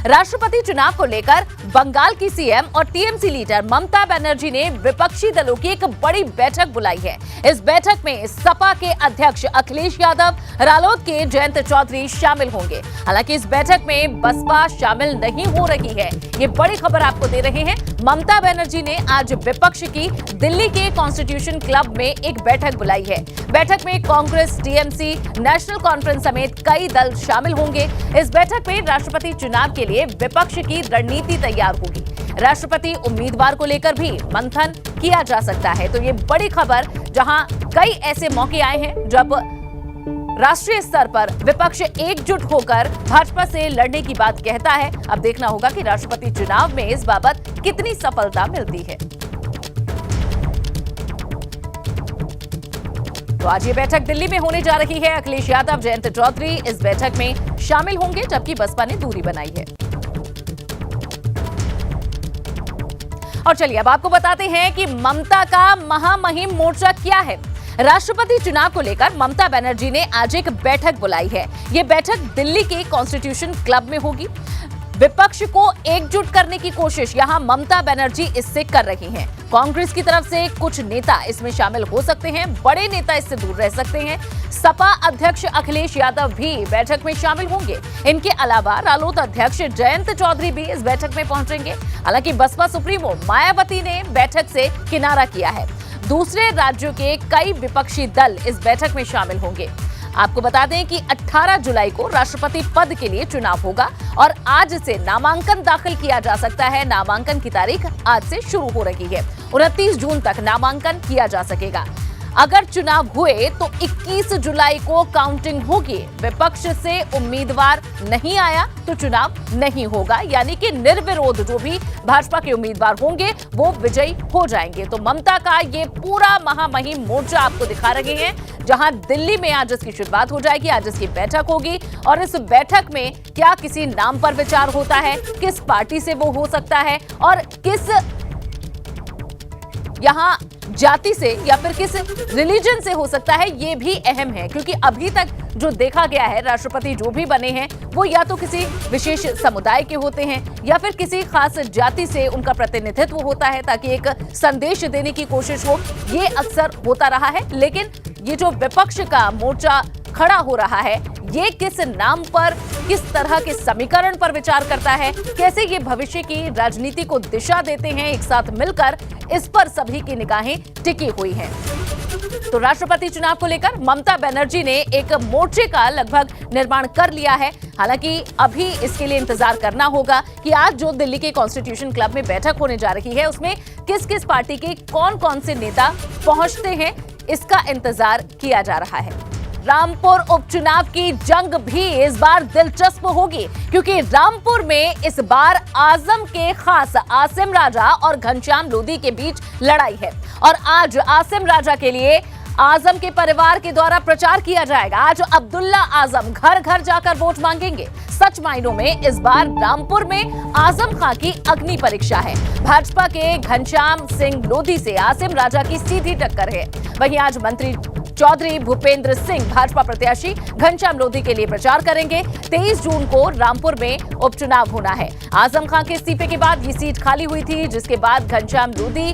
राष्ट्रपति चुनाव को लेकर बंगाल की सीएम और टीएमसी लीडर ममता बनर्जी ने विपक्षी दलों की एक बड़ी बैठक बुलाई है। इस बैठक में सपा के अध्यक्ष अखिलेश यादव, रालोद के जयंत चौधरी शामिल होंगे। हालांकि इस बैठक में बसपा शामिल नहीं हो रही है। ये बड़ी खबर आपको दे रहे हैं। ममता बनर्जी ने आज विपक्ष की दिल्ली के कॉन्स्टिट्यूशन क्लब में एक बैठक बुलाई है। बैठक में कांग्रेस, टीएमसी, नेशनल कॉन्फ्रेंस समेत कई दल शामिल होंगे। इस बैठक में राष्ट्रपति चुनाव के लिए विपक्ष की रणनीति तैयार होगी। राष्ट्रपति उम्मीदवार को लेकर भी मंथन किया जा सकता है। तो ये बड़ी खबर, जहां कई ऐसे मौके आए हैं जब राष्ट्रीय स्तर पर विपक्ष एकजुट होकर भाजपा से लड़ने की बात कहता है। अब देखना होगा कि राष्ट्रपति चुनाव में इस बाबत कितनी सफलता मिलती है। तो आज ये बैठक दिल्ली में होने जा रही है। अखिलेश यादव, जयंत चौधरी इस बैठक में शामिल होंगे, जबकि बसपा ने दूरी बनाई है। और चलिए अब आपको बताते हैं कि ममता का महामहिम मोर्चा क्या है। राष्ट्रपति चुनाव को लेकर ममता बनर्जी ने आज एक बैठक बुलाई है। ये बैठक दिल्ली के कॉन्स्टिट्यूशन क्लब में होगी। विपक्ष को एकजुट करने की कोशिश यहां ममता बनर्जी इससे कर रही हैं। कांग्रेस की तरफ से कुछ नेता इसमें शामिल हो सकते हैं, बड़े नेता इससे दूर रह सकते हैं। सपा अध्यक्ष अखिलेश यादव भी बैठक में शामिल होंगे। इनके अलावा रालोद अध्यक्ष जयंत चौधरी भी इस बैठक में पहुंचेंगे। हालांकि बसपा सुप्रीमो मायावती ने बैठक से किनारा किया है। दूसरे राज्यों के कई विपक्षी दल इस बैठक में शामिल होंगे। आपको बता दें कि 18 जुलाई को राष्ट्रपति पद के लिए चुनाव होगा और आज से नामांकन दाखिल किया जा सकता है। नामांकन की तारीख आज से शुरू हो रही है। 29 जून तक नामांकन किया जा सकेगा। अगर चुनाव हुए तो 21 जुलाई को काउंटिंग होगी। विपक्ष से उम्मीदवार नहीं आया तो चुनाव नहीं होगा, यानी कि निर्विरोध जो भी भाजपा के उम्मीदवार होंगे वो विजयी हो जाएंगे। तो ममता का ये पूरा महामहिम मोर्चा आपको दिखा रहे हैं, जहां दिल्ली में आज इसकी शुरुआत हो जाएगी। आज इसकी बैठक होगी और इस बैठक में क्या किसी नाम पर विचार होता है, किस पार्टी से वो हो सकता है और किस यहां जाति से या फिर किस रिलीजन से हो सकता है, ये भी अहम है। क्योंकि अभी तक जो देखा गया है, राष्ट्रपति जो भी बने हैं वो या तो किसी विशेष समुदाय के होते हैं या फिर किसी खास जाति से उनका प्रतिनिधित्व होता है, ताकि एक संदेश देने की कोशिश हो। ये अक्सर होता रहा है। लेकिन ये जो विपक्ष का मोर्चा खड़ा हो रहा है, ये किस नाम पर, किस तरह के समीकरण पर विचार करता है, कैसे ये भविष्य की राजनीति को दिशा देते हैं एक साथ मिलकर, इस पर सभी की निगाहें टिकी हुई हैं। तो राष्ट्रपति चुनाव को लेकर ममता बनर्जी ने एक मोर्चे का लगभग निर्माण कर लिया है। हालांकि अभी इसके लिए इंतजार करना होगा कि आज जो दिल्ली के कॉन्स्टिट्यूशन क्लब में बैठक होने जा रही है, उसमें किस किस पार्टी के कौन कौन से नेता पहुंचते हैं, इसका इंतजार किया जा रहा है। रामपुर उपचुनाव की जंग भी इस बार दिलचस्प होगी, क्योंकि रामपुर में इस बार आजम के खास आसिम राजा और घनश्याम लोधी के बीच लड़ाई है। और आज आसिम राजा के लिए आजम के परिवार के द्वारा प्रचार किया जाएगा। आज अब्दुल्ला आजम घर घर जाकर वोट मांगेंगे। सच मायनों में इस बार रामपुर में आजम खां की अग्नि परीक्षा है। भाजपा के घनश्याम सिंह लोधी से आसिम राजा की सीधी टक्कर है। वहीं आज मंत्री चौधरी भूपेंद्र सिंह भाजपा प्रत्याशी घनश्याम लोधी के लिए प्रचार करेंगे। 23 जून को रामपुर में उपचुनाव होना है। आजम खां के इस्तीफे के बाद ये सीट खाली हुई थी, जिसके बाद घनश्याम लोधी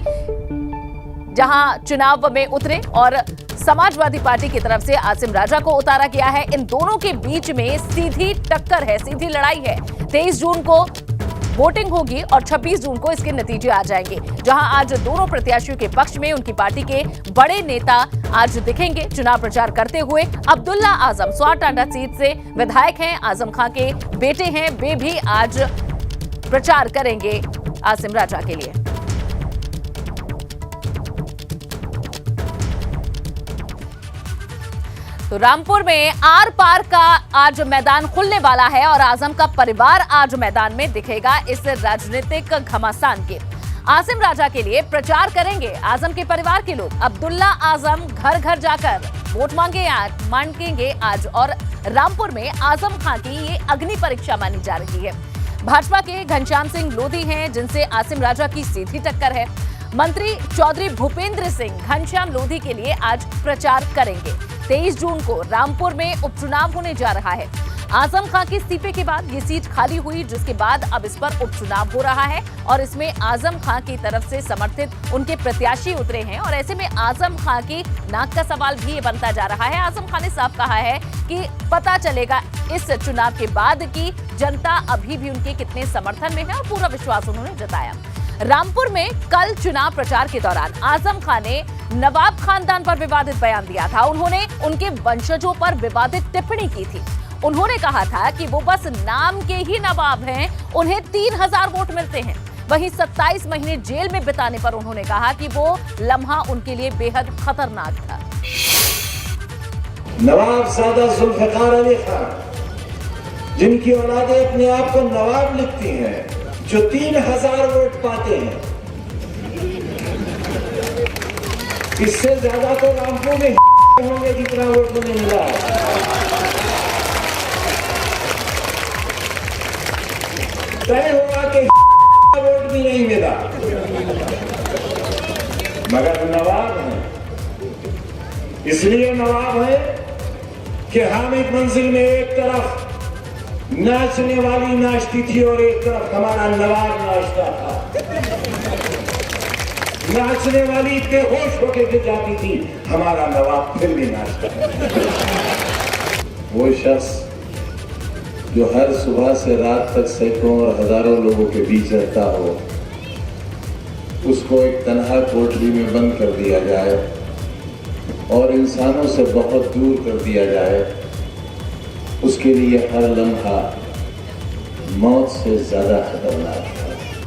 जहां चुनाव में उतरे और समाजवादी पार्टी की तरफ से आसिम राजा को उतारा गया है। इन दोनों के बीच में सीधी टक्कर है, सीधी लड़ाई है। 23 जून को वोटिंग होगी और 26 जून को इसके नतीजे आ जाएंगे, जहां आज दोनों प्रत्याशियों के पक्ष में उनकी पार्टी के बड़े नेता आज दिखेंगे चुनाव प्रचार करते हुए। अब्दुल्ला आजम स्वारटांडा सीट से विधायक हैं, आजम खां के बेटे हैं, वे भी आज प्रचार करेंगे आसिम राजा के लिए। तो रामपुर में आर पार का आज मैदान खुलने वाला है और आजम का परिवार आज मैदान में दिखेगा। इस राजनीतिक घमासान के आसिम राजा के लिए प्रचार करेंगे आजम के परिवार के लोग। अब्दुल्ला आजम घर घर जाकर वोट मांगेंगे आज। और रामपुर में आजम खां की ये अग्नि परीक्षा मानी जा रही है। भाजपा के घनश्याम सिंह लोधी हैं, जिनसे आसिम राजा की सीधी टक्कर है। मंत्री चौधरी भूपेंद्र सिंह घनश्याम लोधी के लिए आज प्रचार करेंगे। 23 जून को रामपुर में उपचुनाव होने जा रहा है। आजम खां के इस्तीफे के बाद ये सीट खाली हुई, जिसके बाद अब इस पर उपचुनाव हो रहा है और इसमें आजम खां की तरफ से समर्थित उनके प्रत्याशी उतरे हैं और ऐसे में आजम खां की नाक का सवाल भी ये बनता जा रहा है। आजम खां ने साफ कहा है कि पता चलेगा इस चुनाव के बाद कि जनता अभी भी उनके कितने समर्थन में है और पूरा विश्वास उन्होंने जताया। रामपुर में कल चुनाव प्रचार के दौरान आजम खां ने नवाब खानदान पर विवादित बयान दिया था। उन्होंने उनके वंशजों पर विवादित टिप्पणी की थी। उन्होंने कहा था कि वो बस नाम के ही नवाब हैं, उन्हें 3000 वोट मिलते हैं। वहीं 27 महीने जेल में बिताने पर उन्होंने कहा कि वो लम्हा उनके लिए बेहद खतरनाक था। नवाबजादा जुल्फिकार अली खान, जिनकी औलादें अपने आप को नवाब लिखती हैं, जो 3000 वोट पाते हैं, इससे ज्यादा तो रामपुर में होंगे जितना वोट उन्हें मिला है। तय होगा कि वोट भी नहीं मिला, मगर नवाब हैं। इसलिए नवाब है कि हामिद मंजिल में एक तरफ नाचने वाली नाचती थी और एक तरफ हमारा नवाब नाचता था। नाचने वाली बेहोश होकर गिर जाती थी, हमारा नवाब फिर भी नाचता था। वो शख्स जो हर सुबह से रात तक सैकड़ों और हजारों लोगों के बीच रहता हो, उसको एक तन्हा कोठरी में बंद कर दिया जाए और इंसानों से बहुत दूर कर दिया जाए, उसके लिए हर लम्हा मौत से ज्यादा खतरनाक है।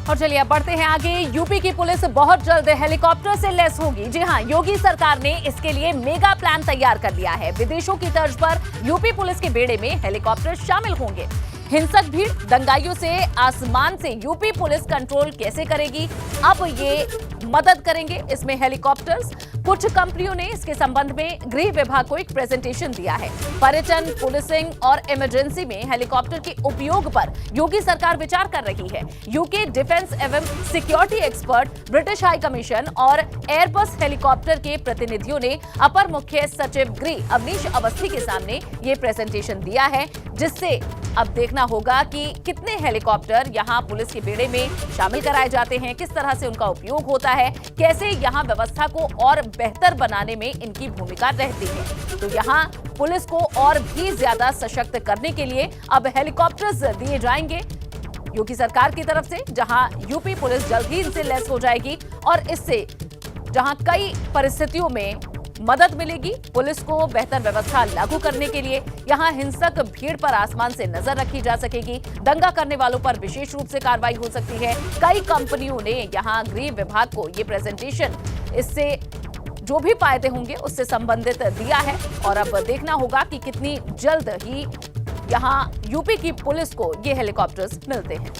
और चलिए अब बढ़ते हैं आगे। यूपी की पुलिस बहुत जल्द हेलीकॉप्टर से लैस होगी। जी हां, योगी सरकार ने इसके लिए मेगा प्लान तैयार कर लिया है। विदेशों की तर्ज पर यूपी पुलिस के बेड़े में हेलीकॉप्टर शामिल होंगे। हिंसक भीड़, दंगाइयों से आसमान से यूपी पुलिस कंट्रोल कैसे करेगी, अब ये मदद करेंगे इसमें हेलीकॉप्टर्स। कुछ कंपनियों ने इसके संबंध में गृह विभाग को एक प्रेजेंटेशन दिया है। पर्यटन, पुलिसिंग और इमरजेंसी में हेलीकॉप्टर के उपयोग पर योगी सरकार विचार कर रही है। यूके डिफेंस एवं security expert, British high commission और एयरबस हेलीकॉप्टर के प्रतिनिधियों ने अपर मुख्य सचिव गृह अवनीश अवस्थी के सामने ये प्रेजेंटेशन दिया है, जिससे अब देखना होगा कि कितने हेलीकॉप्टर यहां पुलिस के बेड़े में शामिल कराए जाते हैं, किस तरह से उनका उपयोग होता है, कैसे यहां व्यवस्था को और बेहतर बनाने में इनकी भूमिका रहती है। तो यहां पुलिस को और भी ज्यादा सशक्त करने के लिए अब हेलीकॉप्टर्स दिए जाएंगे योगी सरकार की तरफ से, जहां यूपी पुलिस जल्द ही इनसे लैस हो जाएगी और इससे जहां कई परिस्थितियों में मदद मिलेगी पुलिस को बेहतर व्यवस्था लागू करने के लिए। यहां हिंसक भीड़ पर आसमान से नजर रखी जा सकेगी, दंगा करने वालों पर विशेष रूप से कार्रवाई हो सकती है। कई कंपनियों ने यहां गृह विभाग को ये प्रेजेंटेशन, इससे जो भी फायदे होंगे उससे संबंधित दिया है और अब देखना होगा कि कितनी जल्द ही यहां यूपी की पुलिस को ये हेलीकॉप्टर्स मिलते हैं।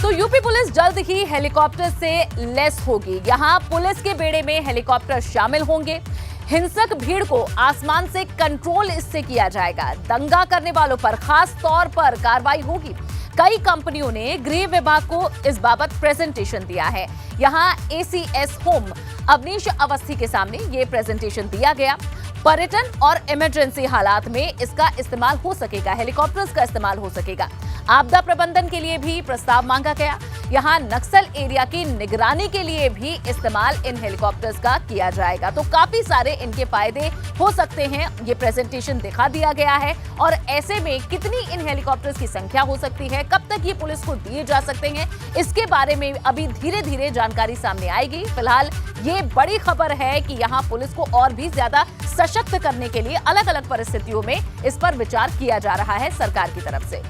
तो यूपी पुलिस जल्द ही हेलीकॉप्टर से लैस होगी। यहां पुलिस के बेड़े में हेलीकॉप्टर शामिल होंगे। हिंसक भीड़ को आसमान से कंट्रोल इससे किया जाएगा। दंगा करने वालों पर खास तौर पर कार्रवाई होगी। कई कंपनियों ने गृह विभाग को इस बाबत प्रेजेंटेशन दिया है। यहां एसीएस होम अवनीश अवस्थी के सामने ये प्रेजेंटेशन दिया गया। पर्यटन और इमरजेंसी हालात में इसका इस्तेमाल हो सकेगा, हेलीकॉप्टर्स का इस्तेमाल हो सकेगा। आपदा प्रबंधन के लिए भी प्रस्ताव मांगा गया। यहां नक्सल एरिया की निगरानी के लिए भी इस्तेमाल इन हेलीकॉप्टर्स का किया जाएगा। तो काफी सारे इनके फायदे हो सकते हैं, ये प्रेजेंटेशन दिखा दिया गया है। और ऐसे में कितनी इन हेलीकॉप्टर्स की संख्या हो सकती है, कब तक ये पुलिस को दिए जा सकते हैं, इसके बारे में अभी धीरे धीरे जानकारी सामने आएगी। फिलहाल ये बड़ी खबर है कि यहाँ पुलिस को और भी ज्यादा सशक्त करने के लिए अलग अलग परिस्थितियों में इस पर विचार किया जा रहा है सरकार की तरफ से।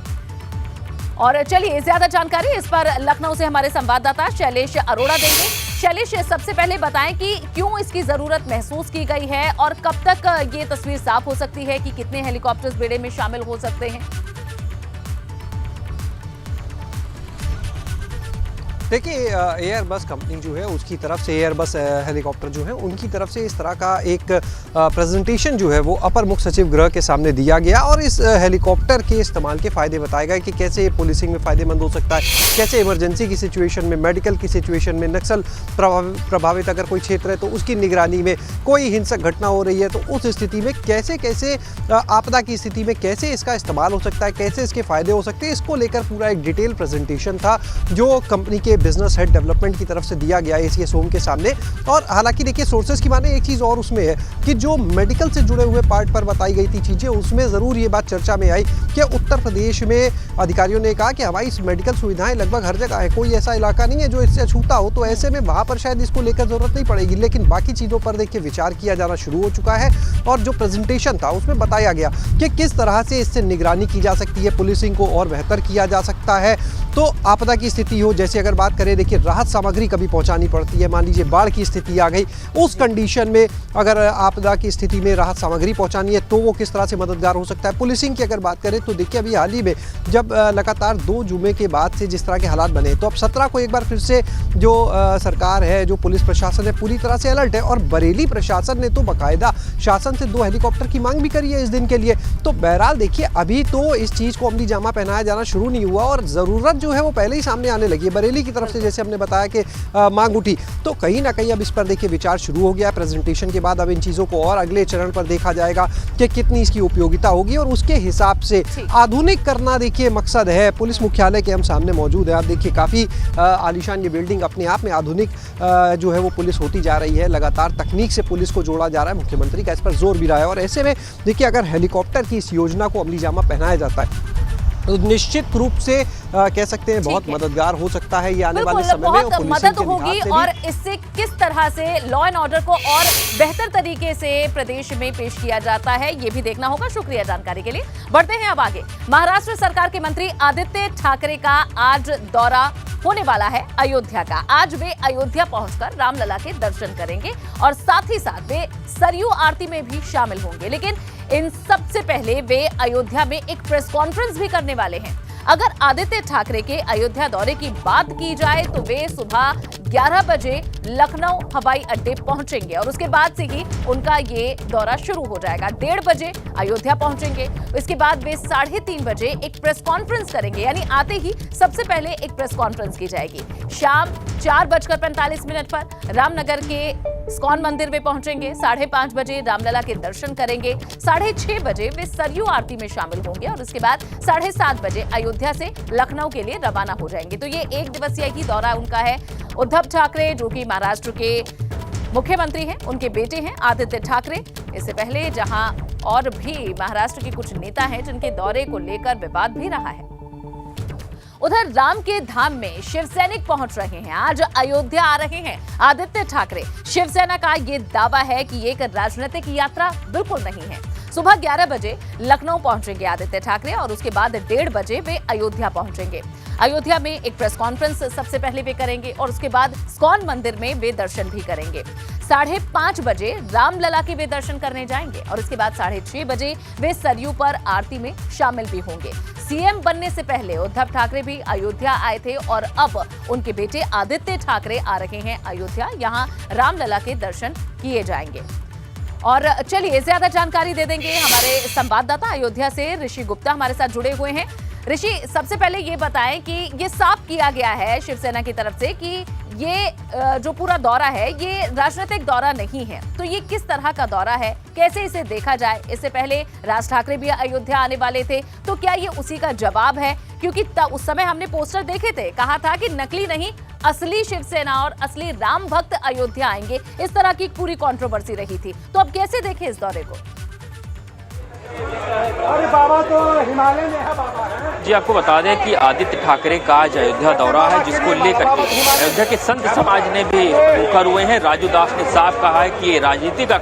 और चलिए ज्यादा जानकारी इस पर लखनऊ से हमारे संवाददाता शैलेश अरोड़ा देंगे। शैलेश, सबसे पहले बताएं कि क्यों इसकी जरूरत महसूस की गई है और कब तक ये तस्वीर साफ हो सकती है कि कितने हेलीकॉप्टर्स बेड़े में शामिल हो सकते हैं। देखिए, एयरबस कंपनी जो है उसकी तरफ से एयरबस हेलीकॉप्टर जो है उनकी तरफ से इस तरह का एक प्रेजेंटेशन जो है वो अपर मुख्य सचिव गृह के सामने दिया गया और इस हेलीकॉप्टर के इस्तेमाल के फ़ायदे बताए गए कि कैसे ये पुलिसिंग में फ़ायदेमंद हो सकता है, कैसे इमरजेंसी की सिचुएशन में, मेडिकल की सिचुएशन में, नक्सल प्रभावित अगर कोई क्षेत्र है तो उसकी निगरानी में, कोई हिंसक घटना हो रही है तो उस स्थिति में कैसे कैसे आपदा की स्थिति में कैसे इसका इस्तेमाल हो सकता है, कैसे इसके फ़ायदे हो सकते हैं, इसको लेकर पूरा एक डिटेल प्रेजेंटेशन था जो कंपनी के बिजनेस हेड डेवलपमेंट की तरफ से दिया गया एसीएस होम के सामने। और हालांकि देखिए, सोर्सेज की माने एक चीज़ और उसमें है कि जो मेडिकल से जुड़े हुए पार्ट पर बताई गई थी चीज़ें, उसमें ज़रूर ये बात चर्चा में आई कि उत्तर प्रदेश में अधिकारियों ने कहा कि हमारी मेडिकल सुविधाएं लगभग हर जगह है, कोई ऐसा इलाका नहीं है जो इससे अछूता हो, तो ऐसे में वहाँ पर शायद इसको लेकर ज़रूरत नहीं पड़ेगी। लेकिन बाकी चीज़ों पर देखिए विचार किया जाना शुरू हो चुका है और जो प्रेजेंटेशन था उसमें बताया गया कि किस तरह से इससे निगरानी की जा सकती है, पुलिसिंग को और बेहतर किया जा सकता है। तो आपदा की स्थिति हो, जैसे अगर बात करें, देखिए राहत सामग्री कभी पहुंचानी पड़ती है, मान लीजिए बाढ़ की स्थिति आ गई, उस कंडीशन में अगर आपदा की स्थिति में राहत सामग्री पहुंचानी है तो वो किस तरह से मददगार हो सकता है। पुलिसिंग की अगर बात करें तो देखिए अभी हाल ही में जब लगातार 2 जुमे के बाद से जिस तरह के हालात बने, तो अब 17 को एक बार फिर से जो सरकार है, जो पुलिस प्रशासन है, पूरी तरह से अलर्ट है और बरेली प्रशासन ने तो बाकायदा शासन से 2 हेलीकॉप्टर की मांग भी करी है इस दिन के लिए। तो बहरहाल देखिए, अभी तो इस चीज़ को अमली जामा पहनाया जाना शुरू नहीं हुआ और ज़रूरत जो है वो पहले ही सामने आने लगी है। बरेली की तरफ से जैसे हमने बताया कि मांग उठी, तो कहीं ना कहीं अब इस पर देखिए विचार शुरू हो गया है। प्रेजेंटेशन के बाद अब इन चीज़ों को और अगले चरण पर देखा जाएगा कि कितनी इसकी उपयोगिता होगी और उसके हिसाब से आधुनिक करना देखिए मकसद है। पुलिस मुख्यालय के हम सामने मौजूद है, आप देखिए काफ़ी आलीशान ये बिल्डिंग अपने आप में आधुनिक जो है वो पुलिस होती जा रही है। लगातार तकनीक से पुलिस को जोड़ा जा रहा है, मुख्यमंत्री का इस पर जोर भी रहा है और ऐसे में देखिए अगर हेलीकॉप्टर की इस योजना को अमली जामा पहनाया जाता है तो निश्चित रूप से कह सकते हैं बहुत मददगार हो सकता है ये आने वाले समय में। बहुत मदद होगी और इससे किस तरह से लॉ एंड ऑर्डर को और बेहतर तरीके से प्रदेश में पेश किया जाता है ये भी देखना होगा। शुक्रिया जानकारी के लिए। बढ़ते हैं अब आगे। महाराष्ट्र सरकार के मंत्री आदित्य ठाकरे का आज दौरा होने वाला है अयोध्या का। आज वे अयोध्या पहुंचकर रामलला के दर्शन करेंगे और साथ ही साथ वे सरयू आरती में भी शामिल होंगे। लेकिन इन सबसे पहले वे अयोध्या में एक प्रेस कॉन्फ्रेंस भी करने वाले हैं। अगर आदित्य ठाकरे के अयोध्या दौरे की बात की जाए तो वे सुबह 11 बजे लखनऊ हवाई अड्डे पहुंचेंगे और उसके बाद से ही उनका ये दौरा शुरू हो जाएगा। 1:30 बजे अयोध्या पहुंचेंगे, इसके बाद वे 3:30 बजे एक प्रेस कॉन्फ्रेंस करेंगे, यानी आते ही सबसे पहले एक प्रेस कॉन्फ्रेंस की जाएगी। शाम 4:45 पर रामनगर के इस्कॉन मंदिर में पहुंचेंगे। 5:30 बजे रामलला के दर्शन करेंगे। 6:30 बजे वे सरयू आरती में शामिल होंगे और उसके बाद 7:30 बजे अयोध्या से लखनऊ के लिए रवाना हो जाएंगे। तो ये 1 दिवसीय ही दौरा उनका है। उद्धव ठाकरे जो कि महाराष्ट्र के मुख्यमंत्री हैं, उनके बेटे हैं आदित्य ठाकरे। इससे पहले जहां और भी महाराष्ट्र के कुछ नेता हैं जिनके दौरे को लेकर विवाद भी रहा है। उधर राम के धाम में शिवसैनिक पहुंच रहे हैं। आज अयोध्या आ रहे हैं आदित्य ठाकरे। शिवसेना का ये दावा है कि ये एक राजनीतिक यात्रा बिल्कुल नहीं है। सुबह 11 बजे लखनऊ पहुंचेंगे आदित्य ठाकरे और उसके बाद 1:30 बजे वे अयोध्या पहुंचेंगे। अयोध्या में एक प्रेस कॉन्फ्रेंस सबसे पहले वे करेंगे और उसके बाद इस्कॉन मंदिर में वे दर्शन भी करेंगे। 5:30 बजे रामलला के वे दर्शन करने जाएंगे और इसके बाद 6:30 बजे वे सरयू पर आरती में शामिल भी होंगे। सीएम बनने से पहले उद्धव ठाकरे भी अयोध्या आए थे और अब उनके बेटे आदित्य ठाकरे आ रहे हैं अयोध्या। यहां रामलला के दर्शन किए जाएंगे। और चलिए ज्यादा जानकारी दे देंगे हमारे संवाददाता अयोध्या से ऋषि गुप्ता हमारे साथ जुड़े हुए हैं। ऋषि, सबसे पहले ये बताएं कि ये साफ किया गया है शिवसेना की तरफ से कि ये जो पूरा दौरा है ये राजनीतिक दौरा नहीं है, तो ये किस तरह का दौरा है, कैसे इसे देखा जाए? इससे पहले राज ठाकरे भी अयोध्या आने वाले थे, तो क्या ये उसी का जवाब है? क्योंकि उस समय हमने पोस्टर देखे थे, कहा था कि नकली नहीं असली शिवसेना और असली राम भक्त अयोध्या आएंगे। इस तरह की पूरी कंट्रोवर्सी रही थी, तो अब कैसे देखें इस दौरे को? अरे बाबा तो हिमालय में है बाबा। जी, आपको बता दें कि आदित्य ठाकरे का आज अयोध्या दौरा है, जिसको लेकर अयोध्या के संत समाज ने भी मुखर हुए हैं। राजू दास ने साफ कहा है कि ये राजनीति का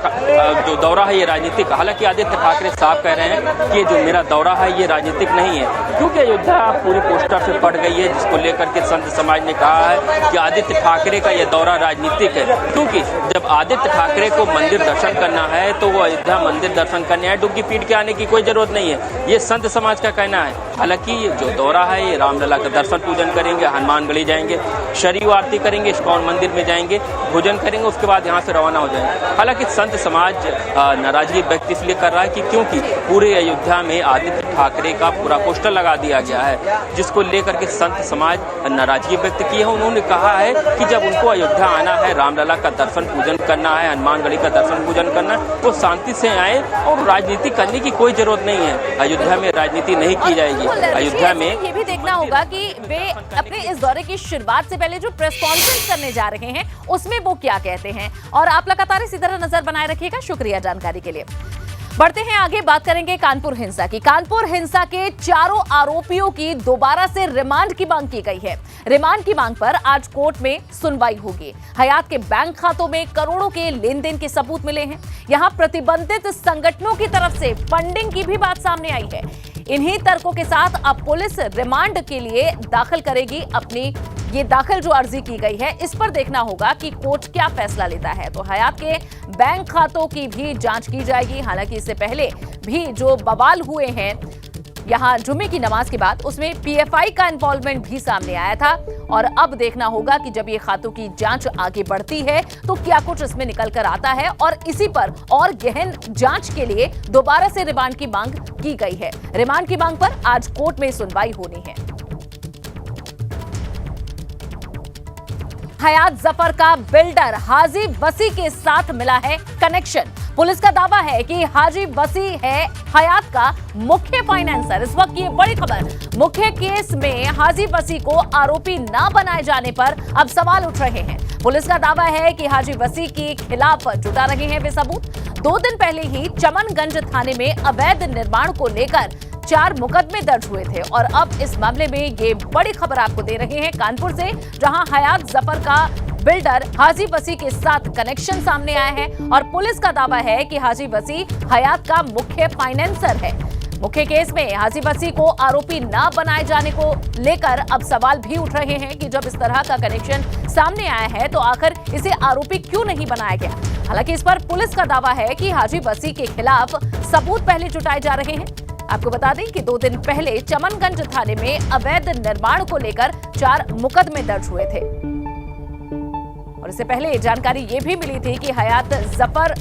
जो दौरा है ये राजनीतिक। हालांकि आदित्य ठाकरे साफ कह रहे हैं कि जो मेरा दौरा है ये राजनीतिक नहीं है, क्योंकि अयोध्या पूरी पोस्टर से पड़ गई है, जिसको लेकर के संत समाज ने कहा है कि आदित्य ठाकरे का यह दौरा राजनीतिक है। क्योंकि जब आदित्य ठाकरे को मंदिर दर्शन करना है तो वो अयोध्या मंदिर दर्शन करने आए, डुग्गी पीट के आने की कोई जरूरत नहीं है, ये संत समाज का कहना है। हालांकि जो दौरा है ये रामलला का दर्शन पूजन करेंगे, हनुमानगढ़ी जाएंगे, शरीफ आरती करेंगे, इस्कॉन मंदिर में जाएंगे, भोजन करेंगे, उसके बाद यहाँ से रवाना हो जाएंगे। हालांकि संत समाज नाराजगी व्यक्त इसलिए कर रहा है कि क्योंकि पूरे अयोध्या में आदित्य ठाकरे का पूरा पोस्टर लगा दिया गया है, जिसको लेकर के संत समाज नाराजगी व्यक्त की है। उन्होंने कहा है कि जब उनको अयोध्या आना है, रामलला का दर्शन पूजन करना है, हनुमानगढ़ी का दर्शन पूजन करना है, वो शांति से आए और राजनीति करने की कोई जरूरत नहीं है। अयोध्या में राजनीति नहीं की जाएगी। अयोध्या में ये भी देखना होगा कि वे अपने इस दौरे की शुरुआत से पहले जो प्रेस कॉन्फ्रेंस करने जा रहे हैं उसमें वो क्या कहते हैं। और आप लगातार इसी तरह नजर बनाए रखिएगा। शुक्रिया जानकारी के लिए। बढ़ते हैं आगे, बात करेंगे कानपुर हिंसा की। कानपुर हिंसा के चारों आरोपियों की दोबारा से रिमांड की मांग की गई है। रिमांड की मांग पर आज कोर्ट में सुनवाई होगी। हयात के बैंक खातों में करोड़ों के लेन देन के सबूत मिले हैं। यहां प्रतिबंधित संगठनों की तरफ से फंडिंग की भी बात सामने आई है। इन्हीं तर्कों के साथ अब पुलिस रिमांड के लिए दाखिल करेगी अपनी ये दाखिल जो अर्जी की गई है। इस पर देखना होगा कि कोर्ट क्या फैसला लेता है। तो हयात के बैंक खातों की भी जांच की जाएगी। हालांकि इससे पहले भी जो बवाल हुए हैं यहां जुमे की नमाज के बाद, उसमें पीएफआई का इन्वॉल्वमेंट भी सामने आया था। और अब देखना होगा कि जब ये खातों की जांच आगे बढ़ती है तो क्या कुछ इसमें निकल कर आता है। और इसी पर और गहन जांच के लिए दोबारा से रिमांड की मांग की गई है। रिमांड की मांग पर आज कोर्ट में सुनवाई होनी है। हयात जफर का बिल्डर हाजी वसी के साथ मिला है कनेक्शन। पुलिस का दावा है कि हाजी वसी है हयात का मुख्य फाइनेंसर। इस वक्त ये बड़ी खबर, मुख्य केस में हाजी वसी को आरोपी न बनाए जाने पर अब सवाल उठ रहे हैं। पुलिस का दावा है कि हाजी वसी के खिलाफ जुटा रहे हैं वे सबूत। 2 दिन पहले ही चमनगंज थाने में अवैध निर्माण को लेकर 4 मुकदमे दर्ज हुए थे। और अब इस मामले में ये बड़ी खबर आपको दे रहे हैं कानपुर से, जहां हयात जफर का बिल्डर हाजी वसी के साथ कनेक्शन सामने आया है। और पुलिस का दावा है कि हाजी वसी हयात का मुख्य फाइनेंसर है। मुख्य केस में हाजी वसी को आरोपी न बनाए जाने को लेकर अब सवाल भी उठ रहे हैं कि जब इस तरह का कनेक्शन सामने आया है तो आखिर इसे आरोपी क्यों नहीं बनाया गया। हालांकि इस पर पुलिस का दावा है कि हाजी वसी के खिलाफ सबूत पहले जुटाए जा रहे हैं। आपको बता दें कि 2 दिन पहले चमनगंज थाने में अवैध निर्माण को लेकर 4 मुकदमे दर्ज हुए थे। और इससे पहले जानकारी ये भी मिली थी कि हयात जफर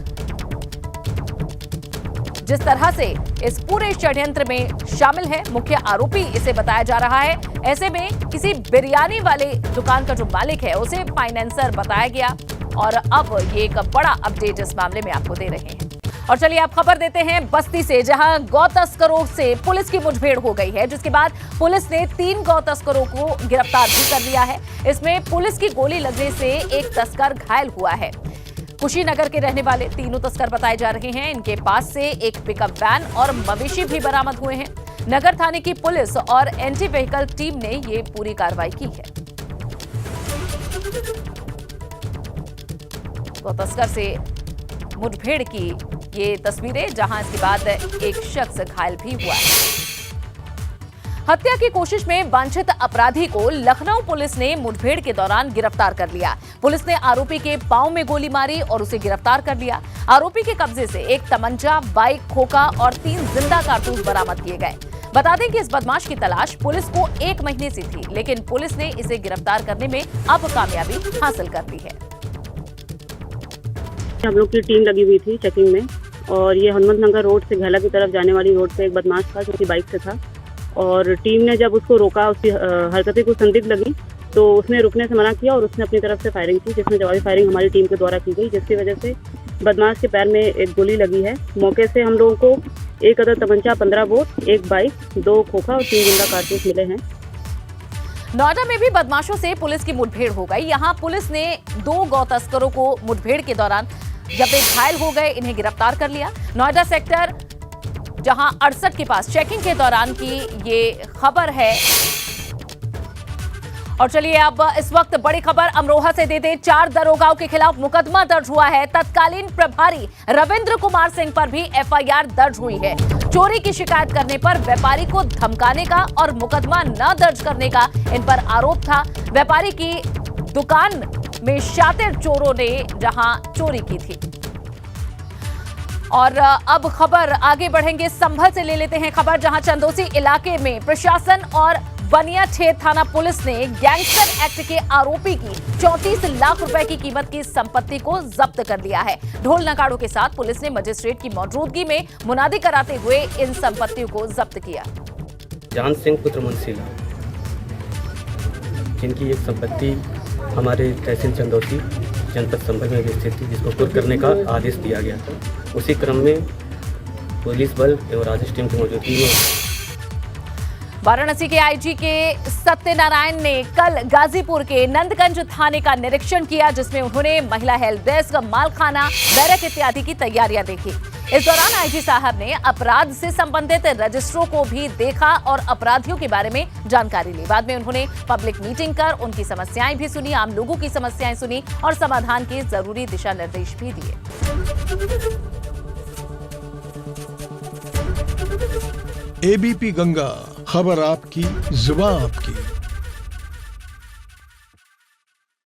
जिस तरह से इस पूरे षड्यंत्र में शामिल है, मुख्य आरोपी इसे बताया जा रहा है। ऐसे में किसी बिरयानी वाले दुकान का जो मालिक है उसे फाइनेंसर बताया गया। और अब ये एक बड़ा अपडेट इस मामले में आपको दे रहे हैं। और चलिए आप खबर देते हैं बस्ती से, जहां गौ तस्करों से पुलिस की मुठभेड़ हो गई है, जिसके बाद पुलिस ने 3 गौ तस्करों को गिरफ्तार भी कर लिया है। इसमें पुलिस की गोली लगने से एक तस्कर घायल हुआ है। कुशीनगर के रहने वाले तीनों तस्कर बताए जा रहे हैं। इनके पास से एक पिकअप वैन और मवेशी भी बरामद हुए हैं। नगर थाने की पुलिस और एंटी व्हीकल टीम ने ये पूरी कार्रवाई की है। गौ तस्कर से मुठभेड़ की ये तस्वीरें, जहां इसके बाद एक शख्स घायल भी हुआ है। हत्या की कोशिश में वांछित अपराधी को लखनऊ पुलिस ने मुठभेड़ के दौरान गिरफ्तार कर लिया। पुलिस ने आरोपी के पांव में गोली मारी और उसे गिरफ्तार कर लिया। आरोपी के कब्जे से एक तमंचा, बाइक, खोखा और 3 जिंदा कारतूस बरामद किए गए। बता दें कि इस बदमाश की तलाश पुलिस को 1 महीने से थी, लेकिन पुलिस ने इसे गिरफ्तार करने में अब कामयाबी हासिल कर ली है। हम लोग की टीम लगी हुई थी चेकिंग में, और ये हनुमत नगर रोड से घेला की तरफ जाने वाली रोड पे एक बदमाश था जो कि बाइक से था। और टीम ने जब उसको रोका, उसकी हरकतें कुछ संदिग्ध लगी तो उसने रुकने से मना किया और उसने अपनी तरफ से फायरिंग की, जिसमें जवाबी फायरिंग हमारी टीम के द्वारा की गई, जिसकी वजह से बदमाश के पैर में एक गोली लगी है। मौके से हम लोगों को एक अदद तमंचा, 15 बोर, एक बाइक, 2 खोखा और 3 जिंदा कारतूस मिले हैं। नोएडा में भी बदमाशों से पुलिस की मुठभेड़ हो गई। यहां पुलिस ने 2 गौ तस्करों को मुठभेड़ के दौरान जब एक घायल हो गए, इन्हें गिरफ्तार कर लिया। नोएडा सेक्टर जहां 68 के पास चेकिंग के दौरान की ये खबर है। और चलिए अब इस वक्त बड़ी खबर अमरोहा से देते। 4 दरोगाओं के खिलाफ मुकदमा दर्ज हुआ है। तत्कालीन प्रभारी रविंद्र कुमार सिंह पर भी एफआईआर दर्ज हुई है। चोरी की शिकायत करने पर व्यापारी को धमकाने का और मुकदमा न दर्ज करने का इन पर आरोप था। व्यापारी की दुकान में शातिर चोरों ने जहां चोरी की थी। और अब खबर आगे बढ़ेंगे, संभल से ले लेते हैं खबर, जहां चंदोसी इलाके में प्रशासन और बनियाछेद थाना पुलिस ने गैंगस्टर एक्ट के आरोपी की 34 लाख रुपए की कीमत की संपत्ति को जब्त कर लिया है। ढोल नगाड़ों के साथ पुलिस ने मजिस्ट्रेट की मौजूदगी में मुनादी कराते हुए इन संपत्तियों को जब्त किया। जान सिंह पुत्र मुंशीला, जिनकी एक संपत्ति हमारे तहसील चंदौसी जनपद संभल में स्थित थी, जिसको कुर्क करने का आदेश दिया गया था। उसी क्रम में पुलिस बल एवं राजेश टीम की मौजूदगी में वाराणसी के आईजी के सत्यनारायण ने कल गाजीपुर के नंदगंज थाने का निरीक्षण किया, जिसमें उन्होंने महिला हेल्प डेस्क, मालखाना, बैरक इत्यादि की तैयारियां देखी। इस दौरान आईजी साहब ने अपराध से संबंधित रजिस्ट्रों को भी देखा और अपराधियों के बारे में जानकारी ली। बाद में उन्होंने पब्लिक मीटिंग कर उनकी समस्याएं भी सुनी, आम लोगों की समस्याएं सुनी और समाधान के जरूरी दिशा निर्देश भी दिए। एबीपी गंगा, खबर आपकी, जुबान आपकी।